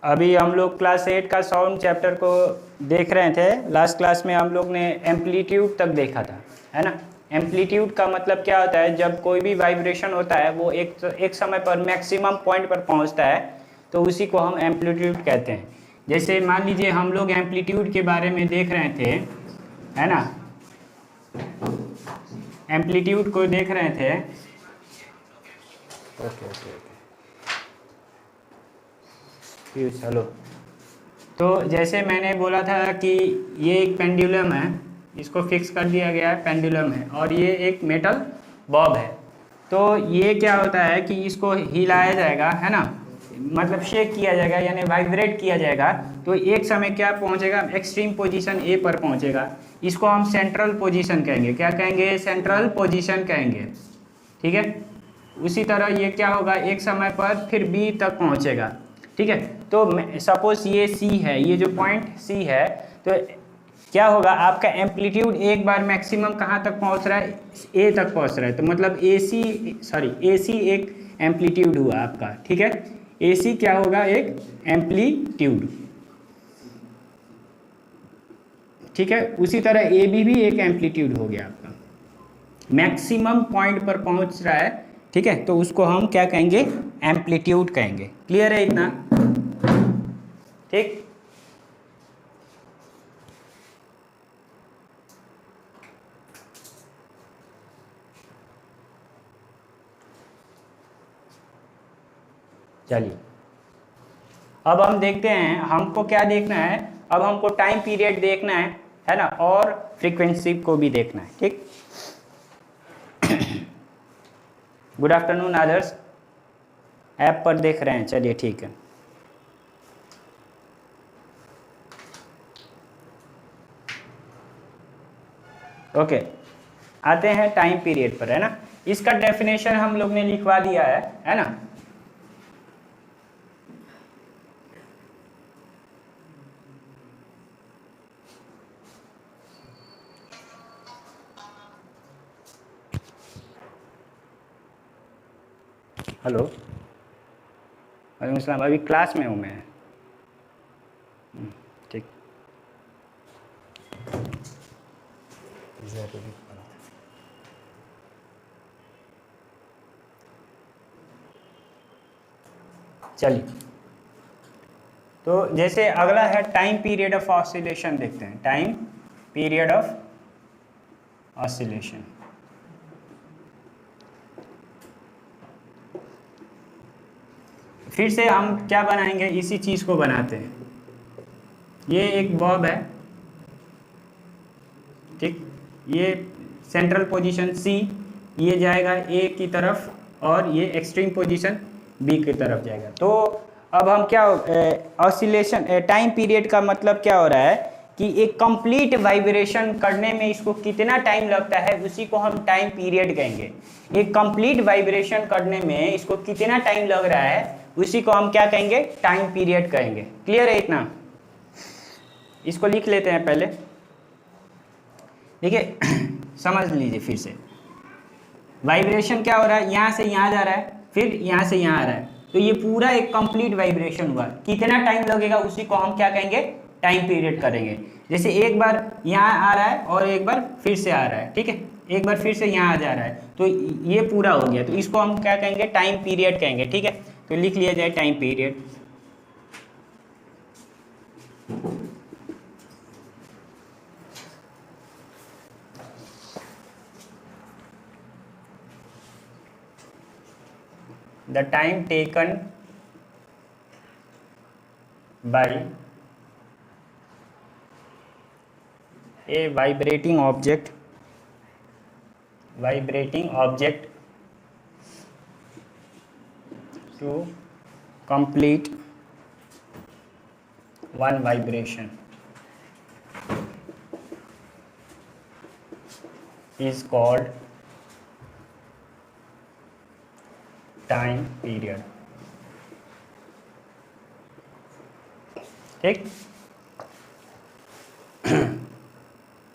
अभी हम लोग क्लास 8 का साउंड चैप्टर को देख रहे थे। लास्ट क्लास में हम लोग ने एम्पलीट्यूड तक देखा था, है ना। एम्पलीट्यूड का मतलब क्या होता है, जब कोई भी वाइब्रेशन होता है वो एक समय पर मैक्सिमम पॉइंट पर पहुंचता है तो उसी को हम एम्पलीट्यूड कहते हैं। जैसे मान लीजिए हम लोग एम्पलीट्यूड के बारे में देख रहे थे, है ना, एम्पलीट्यूड को देख रहे थे। Okay hello. तो जैसे मैंने बोला था कि ये एक पेंडुलम है, इसको फिक्स कर दिया गया है, पेंडुलम है, और ये एक मेटल बॉब है। तो ये क्या होता है कि इसको हिलाया जाएगा, है ना, मतलब शेक किया जाएगा यानी वाइब्रेट किया जाएगा, तो एक समय क्या पहुंचेगा, एक्सट्रीम पोजीशन ए पर पहुंचेगा। इसको हम सेंट्रल पोजीशन कहेंगे। क्या कहेंगे? सेंट्रल पोजीशन कहेंगे, ठीक है। उसी तरह ये क्या होगा, एक समय पर फिर बी तक पहुंचेगा, ठीक है। तो सपोज ये सी है, ये जो पॉइंट सी है, तो क्या होगा, आपका एम्पलीट्यूड एक बार मैक्सिमम कहाँ तक पहुंच रहा है, ए तक पहुंच रहा है। तो मतलब एसी एक एम्पलीट्यूड हुआ आपका, ठीक है। एसी क्या होगा, एक एम्पलीट्यूड, ठीक है। उसी तरह ए बी भी एक एम्पलीट्यूड हो गया आपका, मैक्सिमम पॉइंट पर पहुंच रहा है, ठीक है। तो उसको हम क्या कहेंगे, एम्पलीट्यूड कहेंगे। क्लियर है इतना? ठीक। चलिए अब हम देखते हैं, हमको क्या देखना है, अब हमको टाइम पीरियड देखना है ना, और फ्रीक्वेंसी को भी देखना है, ठीक। गुड आफ्टरनून आदर्श, ऐप पर देख रहे हैं, चलिए ठीक है। ओके, आते हैं टाइम पीरियड पर, है ना। इसका डेफिनेशन हम लोग ने लिखवा दिया है ना। हेलो, वालेकुम सलाम। अभी क्लास में हूँ मैं, ठीक। चलिए, तो जैसे अगला है टाइम पीरियड ऑफ ऑसिलेशन, देखते हैं टाइम पीरियड ऑफ ऑसिलेशन। फिर से हम क्या बनाएंगे, इसी चीज को बनाते हैं। ये एक बॉब है, ठीक। ये सेंट्रल पोजीशन सी, ये जाएगा ए की तरफ, और ये एक्सट्रीम पोजीशन बी की तरफ जाएगा। तो अब हम क्या, ऑसिलेशन टाइम पीरियड का मतलब क्या हो रहा है कि एक कंप्लीट वाइब्रेशन करने में इसको कितना टाइम लगता है, उसी को हम टाइम पीरियड कहेंगे। एक कंप्लीट वाइब्रेशन करने में इसको कितना टाइम लग रहा है, उसी को हम क्या कहेंगे, टाइम पीरियड कहेंगे। क्लियर है इतना? इसको लिख लेते हैं पहले, देखिए समझ लीजिए फिर से। वाइब्रेशन क्या हो रहा है, यहाँ से यहाँ जा रहा है, फिर यहाँ से यहाँ आ रहा है, तो ये पूरा एक कंप्लीट वाइब्रेशन हुआ। कितना टाइम लगेगा, उसी को हम क्या कहेंगे, टाइम पीरियड करेंगे। जैसे एक बार यहाँ आ रहा है और एक बार फिर से आ रहा है, ठीक है, एक बार फिर से यहाँ आ जा रहा है, तो ये पूरा हो गया, तो इसको हम क्या कहेंगे, टाइम पीरियड कहेंगे, ठीक है। तो लिख लिया जाए time period. The time taken by a vibrating object to complete one vibration is called time period, ठीक।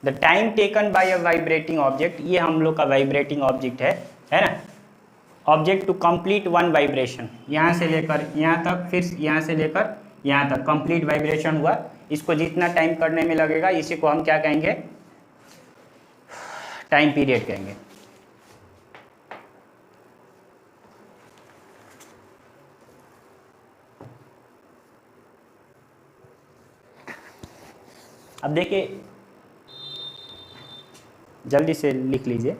The time taken by a vibrating object, ये हम लोग का वाइब्रेटिंग ऑब्जेक्ट है ना। Object to complete one vibration, यहाँ से लेकर यहाँ तक, फिर यहाँ से लेकर यहाँ तक कंप्लीट वाइब्रेशन हुआ, इसको जितना टाइम करने में लगेगा इसी को हम क्या कहेंगे, टाइम पीरियड कहेंगे। अब देखिए जल्दी से लिख लीजिए।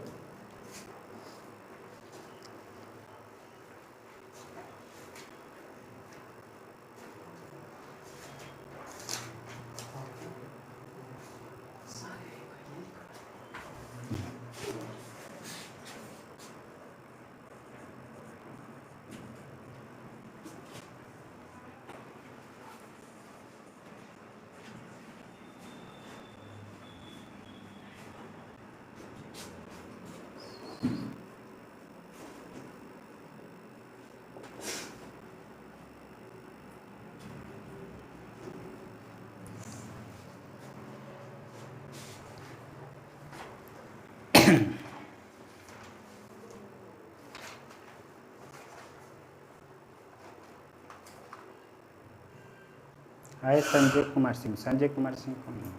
हाय संजय कुमार सिंह, संजय कुमार सिंह कौन है?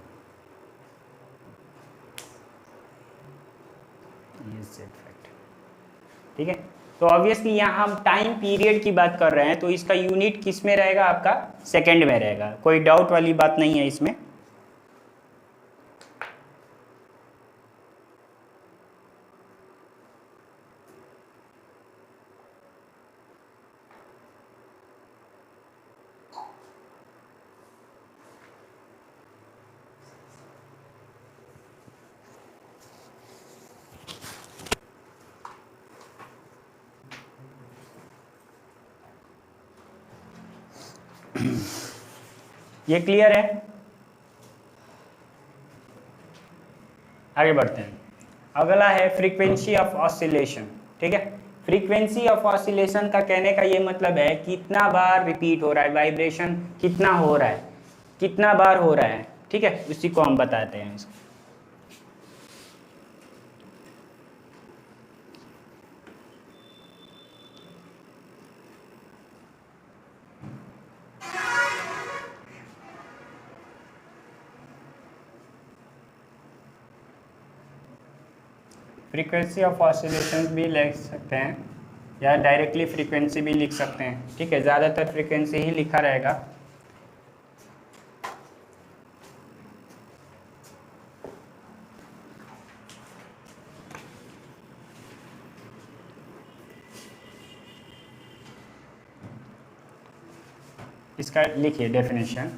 ठीक है, तो ऑब्वियसली यहाँ हम टाइम पीरियड की बात कर रहे हैं, तो इसका यूनिट किस में रहेगा, आपका सेकंड में रहेगा, कोई डाउट वाली बात नहीं है इसमें। ये क्लियर है? आगे बढ़ते हैं। अगला है फ्रीक्वेंसी ऑफ ऑसिलेशन। ठीक है, फ्रीक्वेंसी ऑफ ऑसिलेशन का कहने का ये मतलब है कितना बार रिपीट हो रहा है, वाइब्रेशन कितना हो रहा है, कितना बार हो रहा है। ठीक है, उसी को हम बताते हैं इसको। फ्रीक्वेंसी ऑफ ऑसिलेशन भी लिख सकते हैं या डायरेक्टली फ्रीक्वेंसी भी लिख सकते हैं। ठीक है, ज़्यादातर फ्रीक्वेंसी ही लिखा रहेगा। इसका लिखिए definition.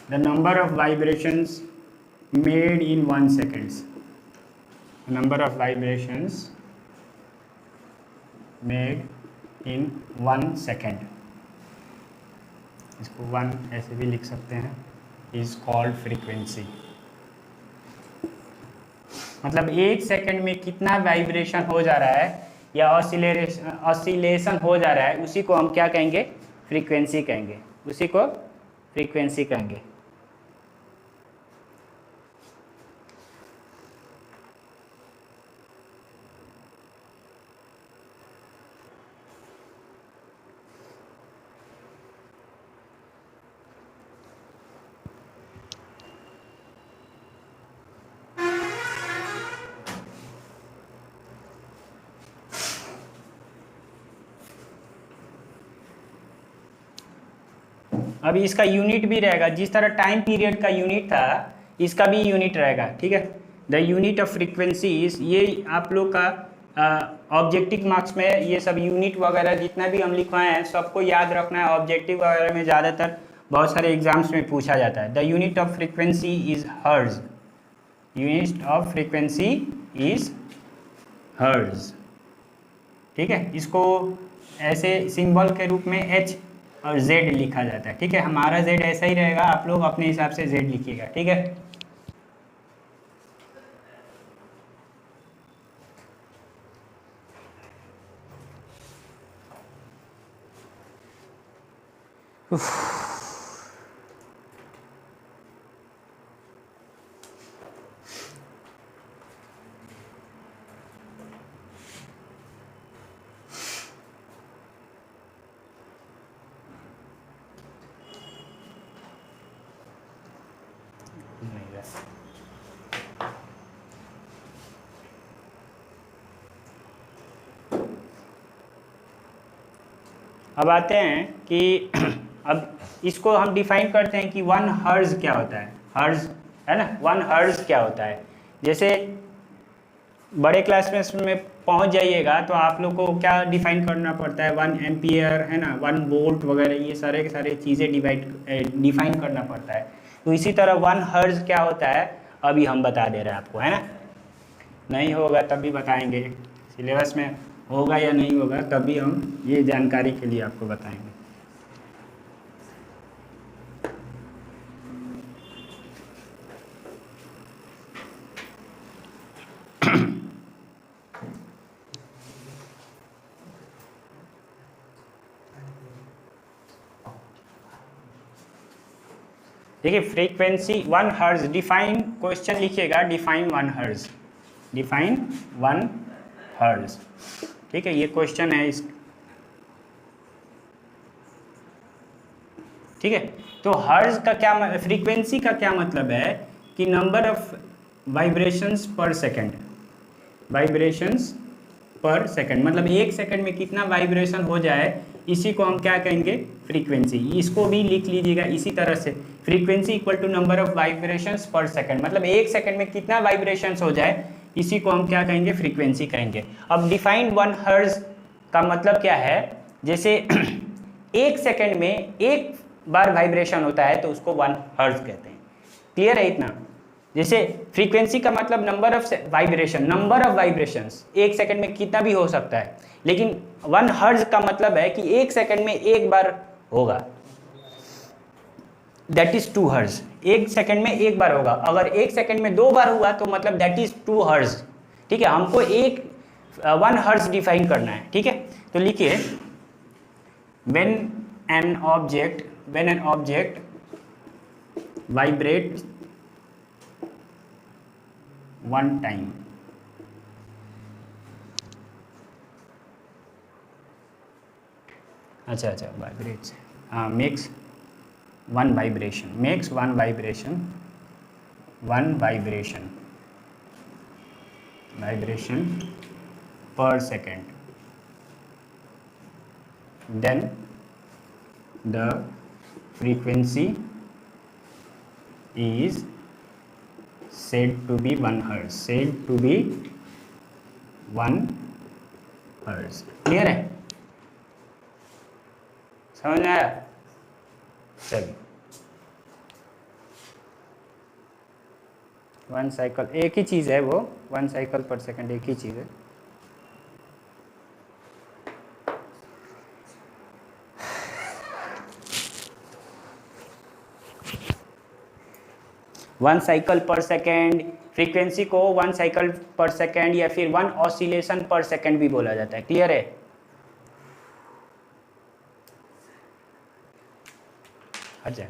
The number of vibrations made in 1 seconds. Number of vibrations made in 1 second. इसको 1 ऐसे भी लिख सकते हैं, is called frequency. मतलब 1 सेकंड में कितना वाइब्रेशन हो जा रहा है या ऑसिलेशन हो जा रहा है, उसी को हम क्या कहेंगे, फ्रीक्वेंसी कहेंगे। उसी को फ्रीक्वेंसी कहेंगे। अभी इसका यूनिट भी रहेगा, जिस तरह टाइम पीरियड का यूनिट था इसका भी यूनिट रहेगा। ठीक है, the unit of frequency is, ये आप लोग का ऑब्जेक्टिव मार्क्स में ये सब यूनिट वगैरह जितना भी हम लिखवाए हैं सबको याद रखना है। ऑब्जेक्टिव वगैरह में ज़्यादातर बहुत सारे एग्जाम्स में पूछा जाता है। The unit of frequency is हर्ज। यूनिट ऑफ फ्रीक्वेंसी इज हर्ज। ठीक है, इसको ऐसे सिंबल के रूप में एच और z लिखा जाता है। ठीक है, हमारा z ऐसा ही रहेगा, आप लोग अपने हिसाब से z लिखिएगा। ठीक है, अब आते हैं कि अब इसको हम डिफाइन करते हैं कि 1 हर्ज क्या होता है। हर्ज है ना, 1 हर्ज क्या होता है। जैसे बड़े क्लास में पहुंच जाइएगा तो आप लोग को क्या डिफाइन करना पड़ता है, 1 एम्पियर है ना, 1 वोल्ट वगैरह, ये सारे के सारे चीज़ें डिफाइन करना पड़ता है। तो इसी तरह 1 हर्ज क्या होता है अभी हम बता दे रहे हैं आपको, है ना। नहीं होगा तब भी बताएंगे, सिलेबस में होगा या नहीं होगा तभी हम ये जानकारी के लिए आपको बताएंगे। देखिए फ्रीक्वेंसी 1 हर्ज, डिफाइन क्वेश्चन लिखिएगा, डिफाइन 1 हर्ज, डिफाइन 1 हर्ज, ठीक है, ये क्वेश्चन है इस, ठीक है। तो हर्ज का क्या, फ्रीक्वेंसी का क्या मतलब है कि number of vibrations per second, vibrations per second, मतलब 1 सेकंड में कितना वाइब्रेशन हो जाए, इसी को हम क्या कहेंगे, फ्रीक्वेंसी। इसको भी लिख लीजिएगा इसी तरह से, frequency equal to number of vibrations per second, मतलब 1 सेकंड में कितना वाइब्रेशंस हो जाए, इसी को हम क्या कहेंगे, फ्रीक्वेंसी कहेंगे। अब डिफाइन 1 हर्ज का मतलब क्या है, जैसे 1 सेकंड में एक बार वाइब्रेशन होता है तो उसको 1 हर्ज कहते हैं। क्लियर है इतना। जैसे फ्रीक्वेंसी का मतलब number of vibration, number of vibrations 1 second में कितना भी हो सकता है, लेकिन 1 हर्ज का मतलब है कि 1 सेकंड में एक बार होगा, दैट इज 2 हर्ज। 1 सेकंड में एक बार होगा, अगर 1 सेकंड में 2 बार हुआ तो मतलब दैट इज 2 हर्ज, ठीक है। हमको 1 हर्ज डिफाइन करना है, ठीक है। तो लिखिए when an object vibrates 1 time, अच्छा vibrates, makes 1 vibration, makes 1 vibration per second, then the frequency is said to be 1 hertz, said to be 1 hertz। Clear है, समझ में आया। चलिए 1 साइकिल एक ही चीज़ है, वो 1 साइकिल पर सेकंड एक ही चीज़ है। वन साइकिल पर सेकेंड, फ्रीक्वेंसी को 1 साइकिल पर सेकेंड या फिर 1 ऑसिलेशन पर सेकेंड भी बोला जाता है। क्लियर है। अच्छा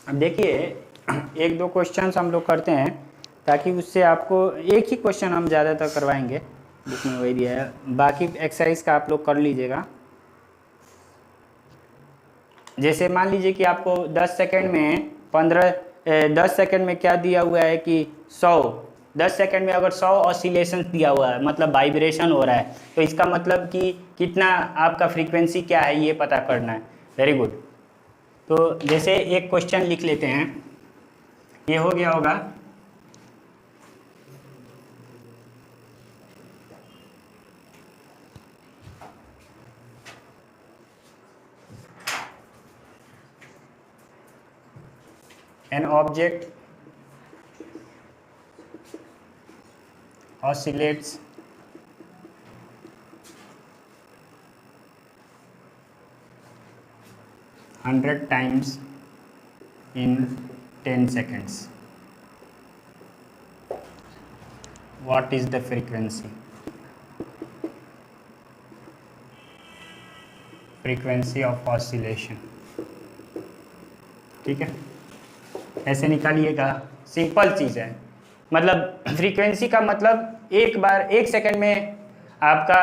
अब देखिए 1-2 क्वेश्चंस हम लोग करते हैं ताकि उससे आपको, एक ही क्वेश्चन हम ज़्यादातर करवाएंगे, बुक में वही दिया है, बाकी एक्सरसाइज का आप लोग कर लीजिएगा। जैसे मान लीजिए कि आपको 10 सेकंड में 10 सेकंड में क्या दिया हुआ है कि 10 सेकंड में अगर 100 ऑसिलेशन दिया हुआ है, मतलब वाइब्रेशन हो रहा है, तो इसका मतलब कि कितना आपका फ्रीक्वेंसी क्या है ये पता करना है। Very good. तो जैसे एक क्वेश्चन लिख लेते हैं, ये हो गया होगा an object oscillates 100 times in 10 seconds. What is the frequency? Frequency of oscillation. ठीक है, ऐसे निकालिएगा, सिंपल चीज़ है। मतलब फ्रीक्वेंसी का मतलब एक बार 1 सेकंड में आपका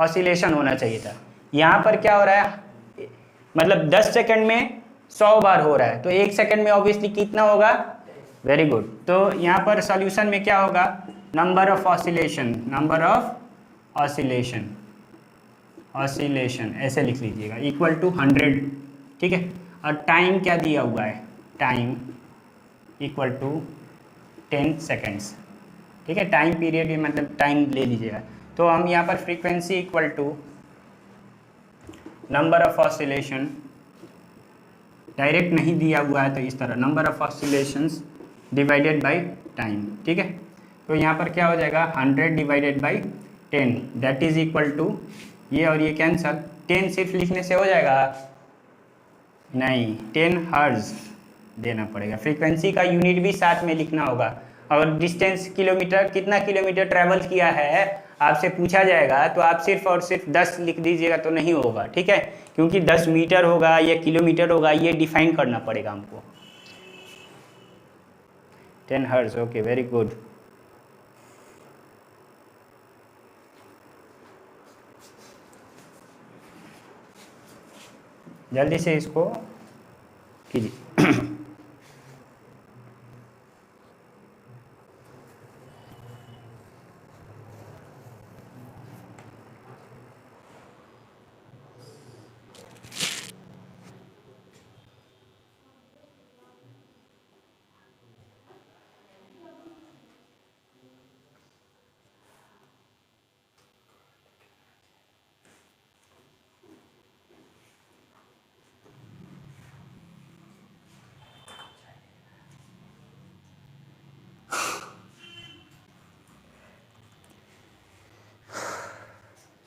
ऑसिलेशन होना चाहिए था, यहाँ पर क्या हो रहा है, मतलब 10 सेकंड में 100 बार हो रहा है, तो 1 सेकंड में ऑब्वियसली कितना होगा, वेरी गुड। तो यहाँ पर सॉल्यूशन में क्या होगा, number of oscillation, number of oscillation, oscillation ऐसे लिख लीजिएगा इक्वल टू 100, ठीक है। और टाइम क्या दिया हुआ है, टाइम इक्वल टू 10 सेकेंड्स, ठीक है। टाइम पीरियड भी मतलब टाइम ले लीजिएगा। तो हम यहाँ पर frequency equal to number of oscillation, direct नहीं दिया हुआ है तो इस तरह number of oscillations divided by time, ठीक है। तो यहाँ पर क्या हो जाएगा 100 divided by 10 that is equal to, ये और ये कैंसल, 10 सिर्फ लिखने से हो जाएगा नहीं, 10 हर्ज देना पड़ेगा। फ्रीक्वेंसी का यूनिट भी साथ में लिखना होगा, और डिस्टेंस किलोमीटर, कितना किलोमीटर ट्रैवल किया है आपसे पूछा जाएगा, तो आप सिर्फ और सिर्फ 10 लिख दीजिएगा तो नहीं होगा, ठीक है, क्योंकि 10 मीटर होगा या किलोमीटर होगा ये डिफाइन करना पड़ेगा हमको। 10 हर्ज, ओके, वेरी गुड। जल्दी से इसको कीजिए।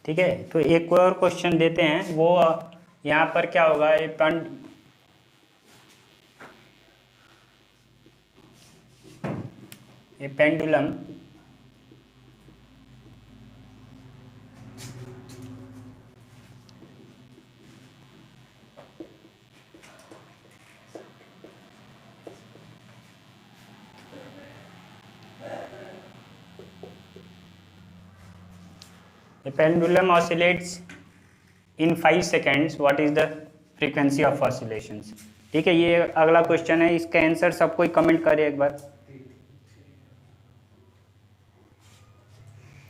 ठीक है, तो एक और क्वेश्चन देते हैं, वो यहाँ पर क्या होगा, ये pendulum oscillates in 5 seconds, what is the frequency of oscillations। ठीक है, ये अगला क्वेश्चन है, इसका आंसर सब कोई कमेंट करे एक बार।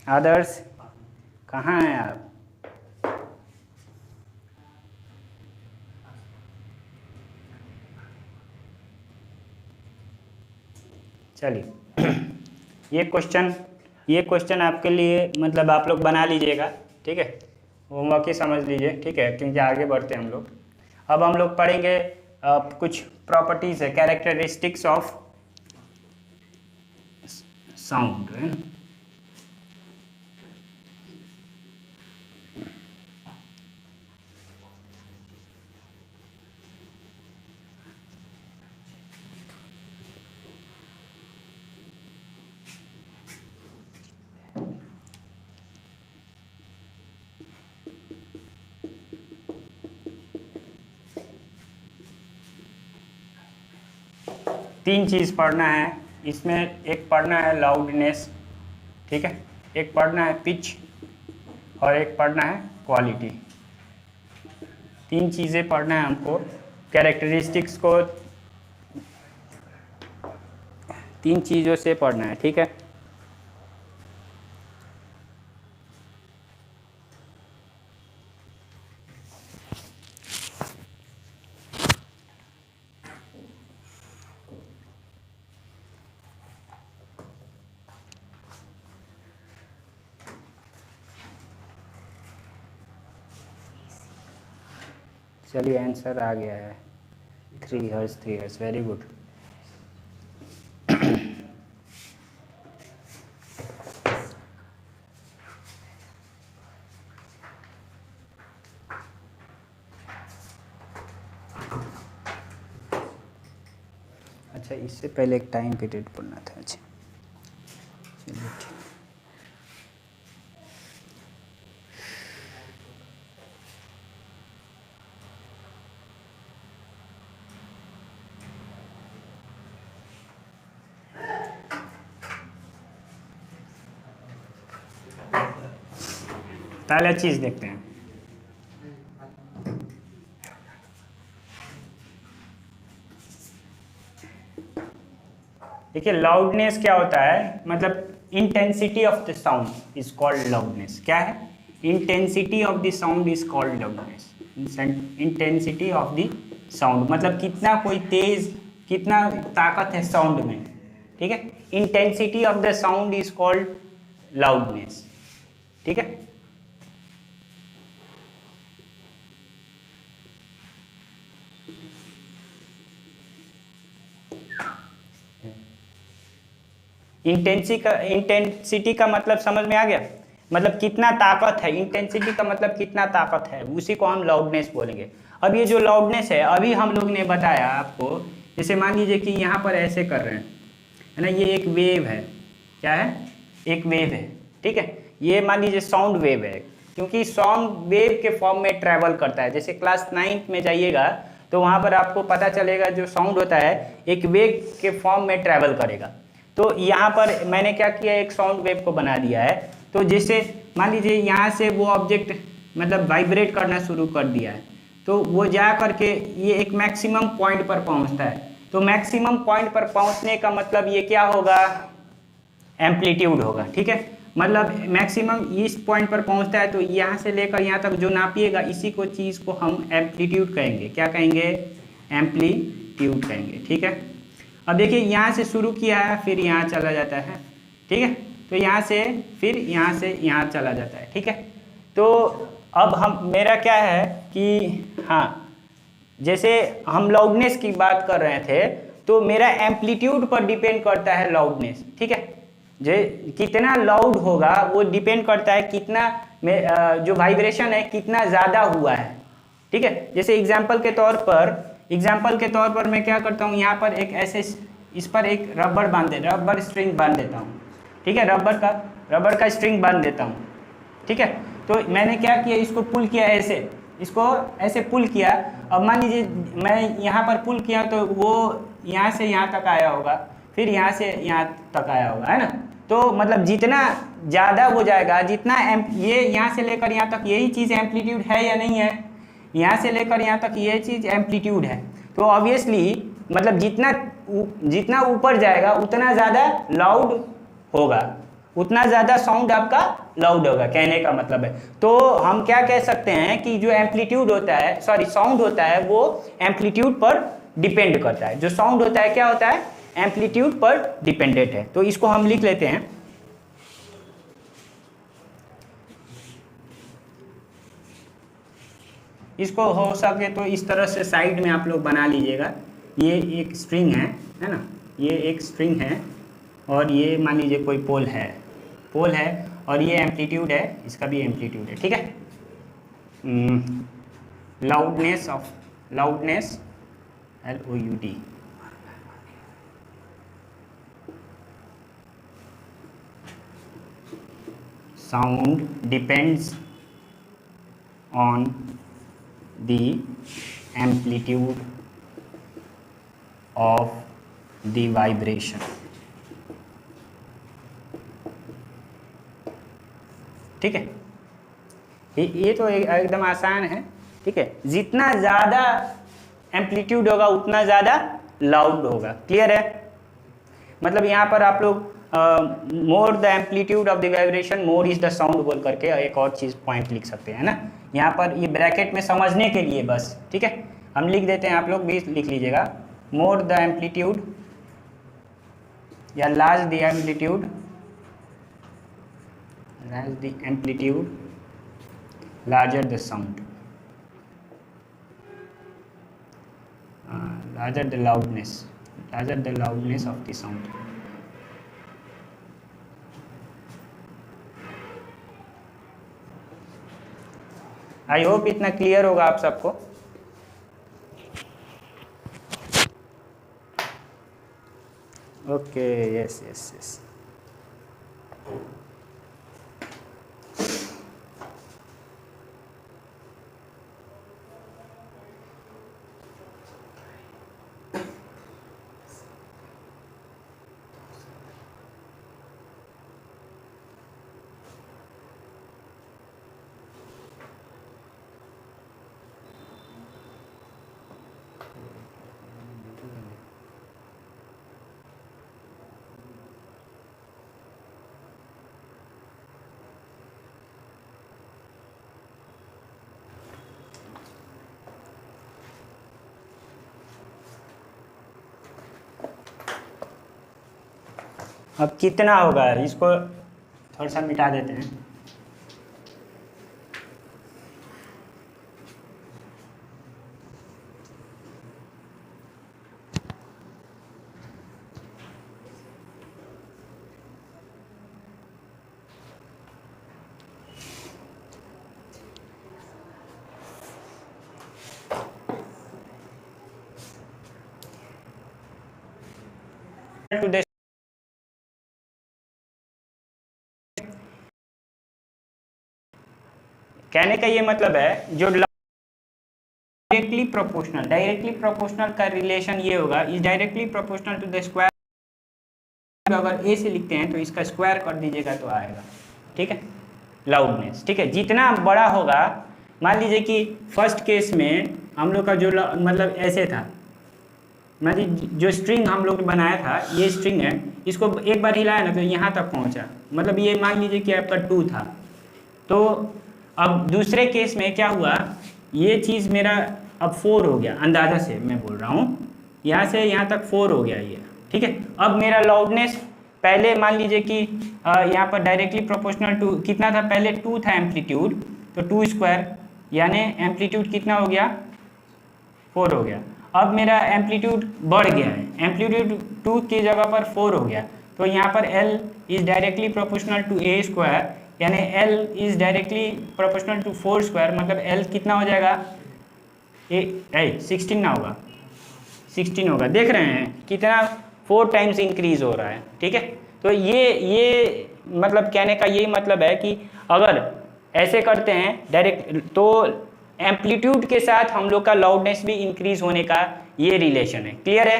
आदर्श कहाँ हैं आप? चलिए ये क्वेश्चन आपके लिए मतलब आप लोग बना लीजिएगा, ठीक है, होमवर्क ही समझ लीजिए, ठीक है, क्योंकि आगे बढ़ते हैं हम लोग। अब हम लोग पढ़ेंगे कुछ प्रॉपर्टीज है, कैरेक्टरिस्टिक्स ऑफ साउंड है। 3 चीज़ पढ़ना है इसमें, एक पढ़ना है लाउडनेस, ठीक है, एक पढ़ना है पिच, और एक पढ़ना है क्वालिटी। 3 चीज़ें पढ़ना है हमको, कैरेक्टरिस्टिक्स को 3 चीज़ों से पढ़ना है, ठीक है। चलिए आंसर आ गया है, 3 हर्ट्ज, वेरी गुड। अच्छा, इससे पहले एक टाइम पीरियड पढ़ना था। अच्छा चलिए ठीक। पहले चीज़ देखते हैं। देखिए लाउडनेस क्या होता है, मतलब intensity of the sound is called loudness. क्या है? Intensity of the sound is called loudness. Intensity of the sound मतलब कितना कोई तेज, कितना ताकत है साउंड में, ठीक है। Intensity of the sound is called loudness, ठीक है। इंटेंसिटी का मतलब समझ में आ गया, मतलब कितना ताकत है। इंटेंसिटी का मतलब कितना ताकत है, उसी को हम लाउडनेस बोलेंगे। अब ये जो लाउडनेस है अभी हम लोग ने बताया आपको, जैसे मान लीजिए कि यहाँ पर ऐसे कर रहे हैं, है ना, ये एक वेव है। क्या है? एक वेव है, ठीक है। ये मान लीजिए साउंड वेव है, क्योंकि साउंड वेव के फॉर्म में ट्रैवल करता है। जैसे क्लास 9th में जाइएगा तो वहाँ पर आपको पता चलेगा जो साउंड होता है एक वेव के फॉर्म में ट्रैवल करेगा। तो यहाँ पर मैंने क्या किया, एक साउंड वेव को बना दिया है। तो जैसे मान लीजिए यहाँ से वो ऑब्जेक्ट मतलब वाइब्रेट करना शुरू कर दिया है, तो वो जा करके ये एक मैक्सिमम पॉइंट पर पहुँचता है। तो मैक्सिमम पॉइंट पर पहुँचने का मतलब ये क्या होगा, एम्पलीट्यूड होगा, ठीक है। मतलब मैक्सिमम इस पॉइंट पर पहुँचता है, तो यहाँ से लेकर यहाँ तक जो नापिएगा इसी को चीज़ को हम एम्पलीट्यूड कहेंगे। क्या कहेंगे? एम्पलीट्यूड कहेंगे, ठीक है। अब देखिए यहाँ से शुरू किया है, फिर यहाँ चला जाता है, ठीक है। तो यहाँ से फिर यहाँ से यहाँ चला जाता है, ठीक है। तो अब हम मेरा क्या है कि हाँ, जैसे हम लाउडनेस की बात कर रहे थे, तो मेरा एम्पलीट्यूड पर डिपेंड करता है लाउडनेस, ठीक है। जो कितना लाउड होगा वो डिपेंड करता है कितना में जो वाइब्रेशन है कितना ज़्यादा हुआ है, ठीक है। जैसे एग्जाम्पल के तौर पर मैं क्या करता हूँ, यहाँ पर एक ऐसे इस पर एक रबर स्ट्रिंग बांध देता हूँ, ठीक है। रबर का स्ट्रिंग बांध देता हूँ, ठीक है। तो मैंने क्या किया, इसको पुल किया, इसको ऐसे पुल किया। अब मान लीजिए मैं यहाँ पर पुल किया तो वो यहाँ से यहाँ तक आया होगा, फिर यहाँ से यहाँ तक आया होगा, है ना। तो मतलब जितना ज़्यादा हो जाएगा, जितना ये यहाँ से लेकर यहाँ तक यही चीज़ एम्पलीट्यूड है या नहीं है, यहाँ से लेकर यहाँ तक ये चीज़ एम्पलीट्यूड है। तो ऑब्वियसली मतलब जितना ऊपर जाएगा उतना ज़्यादा लाउड होगा, उतना ज़्यादा साउंड आपका लाउड होगा, कहने का मतलब है। तो हम क्या कह सकते हैं कि जो एम्पलीट्यूड होता है, साउंड होता है, वो एम्पलीट्यूड पर डिपेंड करता है। जो साउंड होता है क्या होता है, एम्पलीट्यूड पर डिपेंडेंट है। तो इसको हम लिख लेते हैं, इसको हो सके तो इस तरह से साइड में आप लोग बना लीजिएगा। ये एक स्ट्रिंग है ना, ये एक स्ट्रिंग है, और ये मान लीजिए कोई पोल है, और ये एम्पलीट्यूड है, इसका भी एम्पलीट्यूड है, ठीक है। Loudness LOUD, sound depends on the amplitude of the vibration, ठीक है। ये तो एकदम आसान है, ठीक है। जितना ज़्यादा एम्पलीट्यूड होगा उतना ज़्यादा लाउड होगा, क्लियर है। मतलब यहाँ पर आप लोग more the amplitude of the vibration more is the sound बोल करके एक और चीज़ पॉइंट लिख सकते हैं ना, यहाँ पर ये ब्रैकेट में समझने के लिए बस, ठीक है। हम लिख देते हैं, आप लोग भी लिख लीजिएगा, मोर द एम्पलीट्यूड या large the amplitude, larger the sound, larger the loudness of the sound. I hope इतना क्लियर होगा आप सबको। Okay, yes. अब कितना होगा इसको थोड़ा सा मिटा देते हैं। टू द कहने का ये मतलब है जो डायरेक्टली प्रोपोर्शनल का रिलेशन ये होगा, is directly proportional to the square. अगर ए से लिखते हैं तो इसका स्क्वायर कर दीजिएगा तो आएगा, ठीक है, लाउडनेस, ठीक है। जितना बड़ा होगा, मान लीजिए कि फर्स्ट केस में हम लोग का जो मतलब ऐसे था, मान लीजिए जो स्ट्रिंग हम लोग ने बनाया था, ये स्ट्रिंग है, इसको एक बार हिलाया ना तो यहाँ तक पहुँचा, मतलब ये मान लीजिए कि आपका 2 था। तो अब दूसरे केस में क्या हुआ, ये चीज़ मेरा अब 4 हो गया, अंदाज़ा से मैं बोल रहा हूँ, यहाँ से यहाँ तक 4 हो गया ये, ठीक है। अब मेरा लाउडनेस पहले मान लीजिए कि यहाँ पर डायरेक्टली प्रोपोर्शनल टू कितना था, पहले 2 था एम्पलीट्यूड, तो 2 स्क्वायर यानी एम्पलीट्यूड कितना हो गया, 4 हो गया। अब मेरा एम्पलीट्यूड बढ़ गया है, एम्पलीट्यूड 2 की जगह पर 4 हो गया, तो यहाँ पर L is directly proportional to A square, यानी L is directly proportional to 4 square, मतलब L कितना हो जाएगा, 16 ना होगा, 16 होगा। देख रहे हैं कितना 4 टाइम्स इंक्रीज हो रहा है, ठीक है। तो ये मतलब कहने का यही मतलब है कि अगर ऐसे करते हैं डायरेक्ट, तो एम्पलीट्यूड के साथ हम लोग का लाउडनेस भी इंक्रीज होने का ये रिलेशन है। क्लियर है?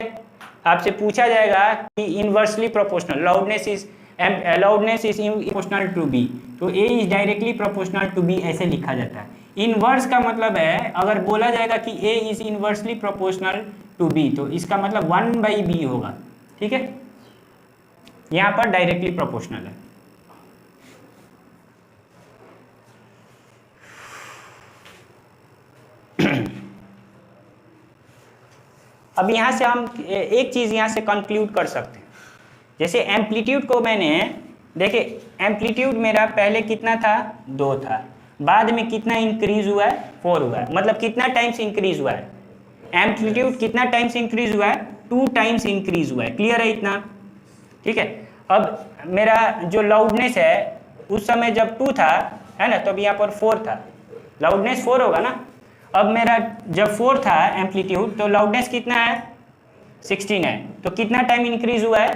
आपसे पूछा जाएगा कि inversely proportional loudness is proportional to B, तो A is directly proportional to B ऐसे लिखा जाता है। इनवर्स का मतलब है अगर बोला जाएगा कि A is inversely proportional to B, तो इसका मतलब 1/b होगा, ठीक है। यहाँ पर डायरेक्टली प्रोपोर्शनल है। अब यहाँ से हम एक चीज़ यहाँ से कंक्लूड कर सकते हैं, जैसे एम्पलीट्यूड को मैंने देखिए, एम्पलीट्यूड मेरा पहले कितना था, 2 था, बाद में कितना इंक्रीज हुआ है, 4 हुआ है, मतलब कितना टाइम्स इंक्रीज हुआ है, एम्पलीट्यूड कितना टाइम्स इंक्रीज हुआ है, 2 टाइम्स इंक्रीज हुआ है। क्लियर है इतना, ठीक है। अब मेरा जो लाउडनेस है उस समय जब 2 था, है ना, तो अब यहाँ पर 4 था, लाउडनेस 4 होगा ना। अब मेरा जब 4 था एम्पलीट्यूड, तो लाउडनेस कितना है, 16 है, तो कितना टाइम इंक्रीज हुआ है,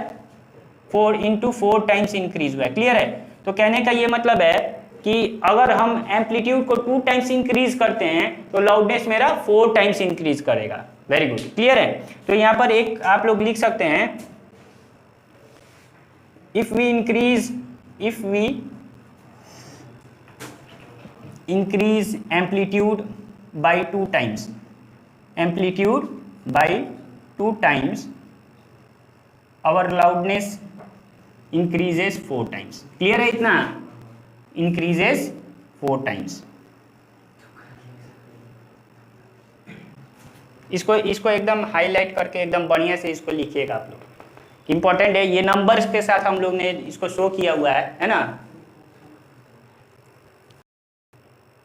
4 × 4 टाइम्स इंक्रीज हुआ है। क्लियर है? तो कहने का ये मतलब है कि अगर हम एम्पलीट्यूड को 2 टाइम्स इंक्रीज करते हैं तो लाउडनेस मेरा 4 टाइम्स इंक्रीज करेगा। वेरी गुड, क्लियर है। तो यहाँ पर एक आप लोग लिख सकते हैं, if we increase amplitude by 2 times, amplitude by 2 times, our loudness increases 4 times. Clear है इतना? Increases 4 times. इसको एकदम हाईलाइट करके एकदम बढ़िया से इसको लिखिएगा आप लोग, इंपॉर्टेंट है। ये नंबर्स के साथ हम लोग ने इसको शो किया हुआ है ना।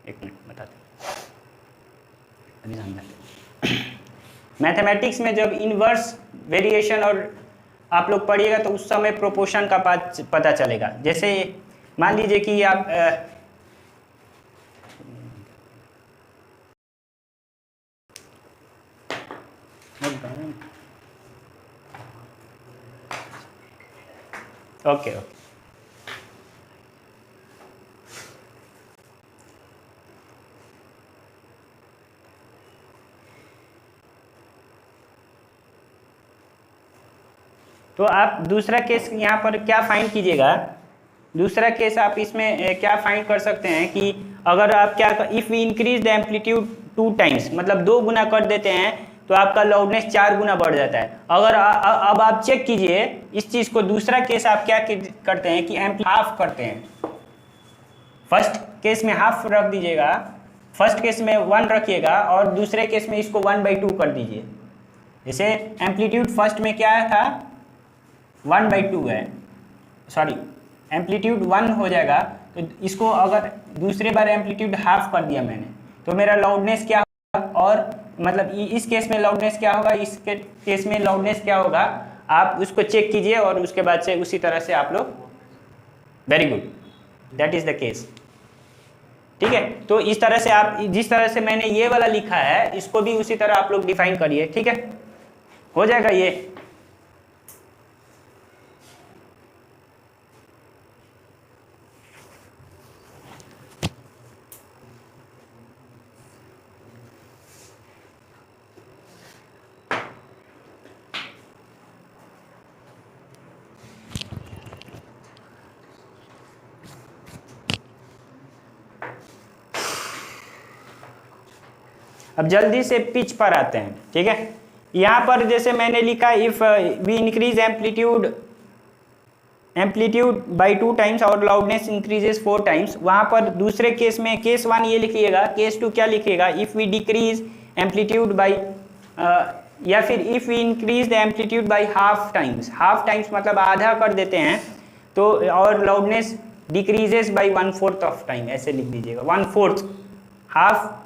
एक मिनट बताते, मैथमेटिक्स में जब इनवर्स वेरिएशन और आप लोग पढ़िएगा तो उस समय प्रोपोर्शन का पता चलेगा। जैसे मान लीजिए कि आप ओके। तो आप दूसरा केस यहाँ पर क्या फाइंड कीजिएगा, दूसरा केस आप इसमें क्या फाइंड कर सकते हैं कि अगर आप क्या, if we increase the amplitude 2 times, मतलब 2 गुना कर देते हैं तो आपका लाउडनेस 4 गुना बढ़ जाता है। अगर अब आप चेक कीजिए इस चीज़ को, दूसरा केस आप क्या करते हैं कि हाफ करते हैं। फर्स्ट केस में हाफ रख दीजिएगा, फर्स्ट केस में 1 रखिएगा और दूसरे केस में इसको 1/2 कर दीजिए। जैसे एम्पलीट्यूड फर्स्ट में क्या था, 1/2 है, सॉरी एम्पलीट्यूड 1 हो जाएगा, तो इसको अगर दूसरे बार एम्पलीट्यूड हाफ कर दिया मैंने तो मेरा लाउडनेस क्या होगा, और मतलब इस केस में लाउडनेस क्या होगा, इस केस में लाउडनेस क्या होगा, आप उसको चेक कीजिए और उसके बाद से उसी तरह से आप लोग, very good, that is the case. ठीक है, तो इस तरह से आप जिस तरह से मैंने ये वाला लिखा है इसको भी उसी तरह आप लोग डिफाइन करिए। ठीक है, हो जाएगा ये। अब जल्दी से पिच पर आते हैं। ठीक है, यहाँ पर जैसे मैंने लिखा if we increase amplitude by 2 times और लाउडनेस इंक्रीजेस 4 टाइम्स, वहाँ पर दूसरे केस में केस 1 ये लिखिएगा, केस 2 क्या लिखिएगा, if we decrease amplitude by या फिर if we increase the amplitude by half times, half times मतलब आधा कर देते हैं, तो और loudness decreases by 1/4 of time, ऐसे लिख दीजिएगा। 1/4, हाफ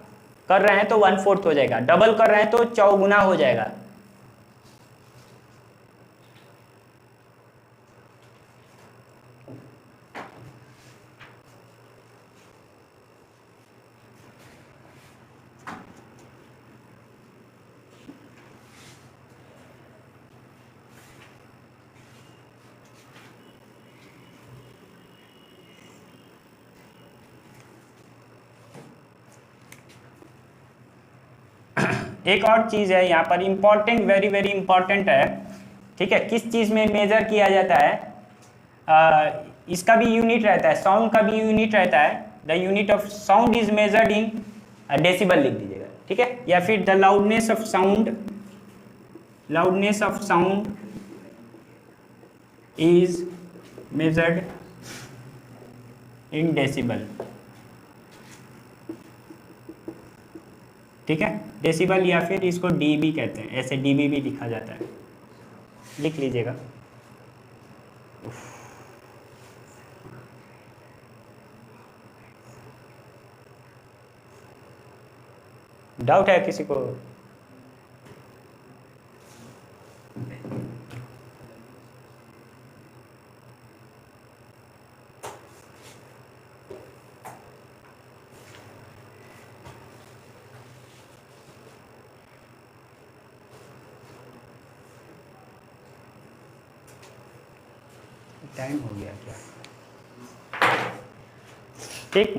कर रहे हैं तो 1/4 हो जाएगा, डबल कर रहे हैं तो 4 हो जाएगा। एक और चीज़ है यहाँ पर इम्पॉर्टेंट, वेरी वेरी इंपॉर्टेंट है। ठीक है, किस चीज़ में मेजर किया जाता है, इसका भी यूनिट रहता है, साउंड का भी यूनिट रहता है। The unit of sound is measured in decibel लिख दीजिएगा। ठीक है, या फिर the loudness of sound is measured in decibel. ठीक है, डेसिबल या फिर इसको डीबी कहते हैं, ऐसे डीबी भी लिखा जाता है, लिख लीजिएगा। डाउट है किसी को? टाइम हो गया क्या? ठीक,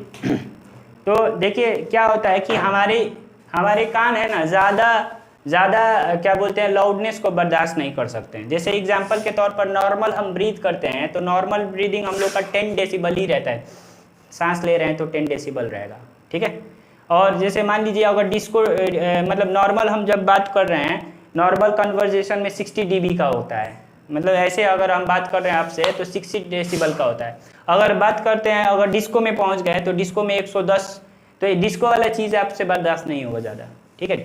तो देखिए क्या होता है कि हमारे कान है ना, ज़्यादा क्या बोलते हैं, लाउडनेस को बर्दाश्त नहीं कर सकते हैं। जैसे एग्जांपल के तौर पर नॉर्मल हम ब्रीथ करते हैं तो नॉर्मल ब्रीदिंग हम लोग का 10 डेसिबल ही रहता है, सांस ले रहे हैं तो 10 डेसिबल रहेगा। ठीक है, और जैसे मान लीजिए अगर डिस्को मतलब नॉर्मल हम जब बात कर रहे हैं, नॉर्मल कन्वर्जेशन में 60 dB का होता है, मतलब ऐसे अगर हम बात कर रहे हैं आपसे तो 60 डेसिबल का होता है। अगर बात करते हैं, अगर डिस्को में पहुंच गए तो डिस्को में 110, तो ये डिस्को वाला चीज़ आपसे बर्दाश्त नहीं होगा ज़्यादा। ठीक है,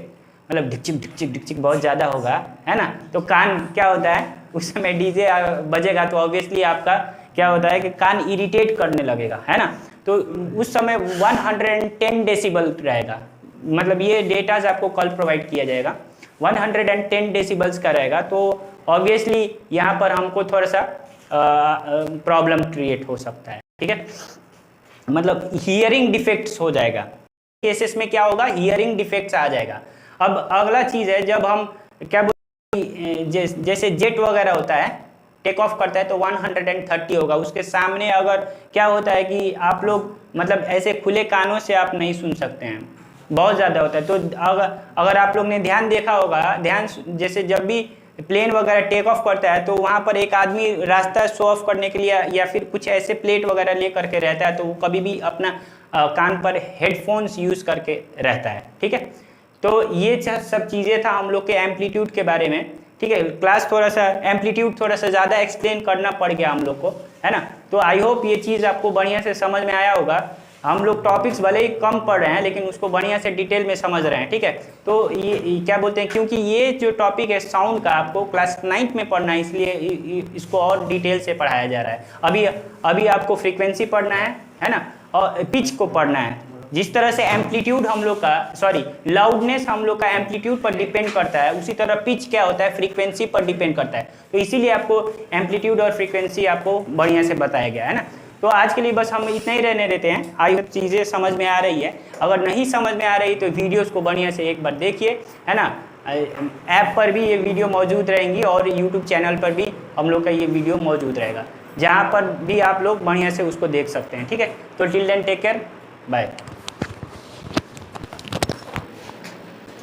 मतलब ढिकचिक बहुत ज़्यादा होगा, है ना, तो कान क्या होता है उस समय डीजे बजेगा तो ऑब्वियसली आपका क्या होता है कि कान इरिटेट करने लगेगा, है ना, तो उस समय 110 डेसिबल रहेगा। मतलब ये डेटाज आपको कल प्रोवाइड किया जाएगा, 110 डेसिबल्स का रहेगा। तो ऑब्वियसली यहाँ पर हमको थोड़ा सा प्रॉब्लम क्रिएट हो सकता है। ठीक है, मतलब हियरिंग डिफेक्ट्स हो जाएगा, केसेस में क्या होगा, हियरिंग डिफेक्ट्स आ जाएगा। अब अगला चीज़ है, जब हम क्या जैसे जेट वगैरह होता है, टेक ऑफ करता है तो 130 होगा, उसके सामने अगर क्या होता है कि आप लोग मतलब ऐसे खुले कानों से आप नहीं सुन सकते हैं, बहुत ज़्यादा होता है। तो अगर आप लोग ने ध्यान देखा होगा, जैसे जब भी प्लेन वगैरह टेक ऑफ करता है तो वहाँ पर एक आदमी रास्ता शो ऑफ करने के लिए या फिर कुछ ऐसे प्लेट वगैरह ले करके रहता है, तो वो कभी भी अपना कान पर हेडफोन्स यूज़ करके रहता है। ठीक है, तो ये सब चीज़ें था हम लोग के एम्पलीट्यूड के बारे में। ठीक है, क्लास थोड़ा सा एम्पलीट्यूड थोड़ा सा ज़्यादा एक्सप्लेन करना पड़ गया हम लोग को, है ना। तो आई होप ये चीज़ आपको बढ़िया से समझ में आया होगा। हम लोग टॉपिक्स भले ही कम पढ़ रहे हैं लेकिन उसको बढ़िया से डिटेल में समझ रहे हैं, ठीक है। तो ये क्या बोलते हैं, क्योंकि ये जो टॉपिक है साउंड का आपको क्लास 9th में पढ़ना है, इसलिए इसको और डिटेल से पढ़ाया जा रहा है। अभी आपको फ्रीक्वेंसी पढ़ना है ना, और पिच को पढ़ना है। जिस तरह से एम्पलीट्यूड हम लोग का लाउडनेस हम लोग का एम्पलीट्यूड पर डिपेंड करता है, उसी तरह पिच क्या होता है, फ्रीक्वेंसी पर डिपेंड करता है। तो इसीलिए आपको एम्पलीट्यूड और फ्रीक्वेंसी आपको बढ़िया से बताया गया है ना। तो आज के लिए बस हम इतना ही रहने देते हैं। आई होप चीज़ें समझ में आ रही है। अगर नहीं समझ में आ रही तो वीडियोस को बढ़िया से एक बार देखिए, है ना। ऐप पर भी ये वीडियो मौजूद रहेंगी और यूट्यूब चैनल पर भी हम लोग का ये वीडियो मौजूद रहेगा, जहाँ पर भी आप लोग बढ़िया से उसको देख सकते हैं, ठीक है। तो till then take care, bye.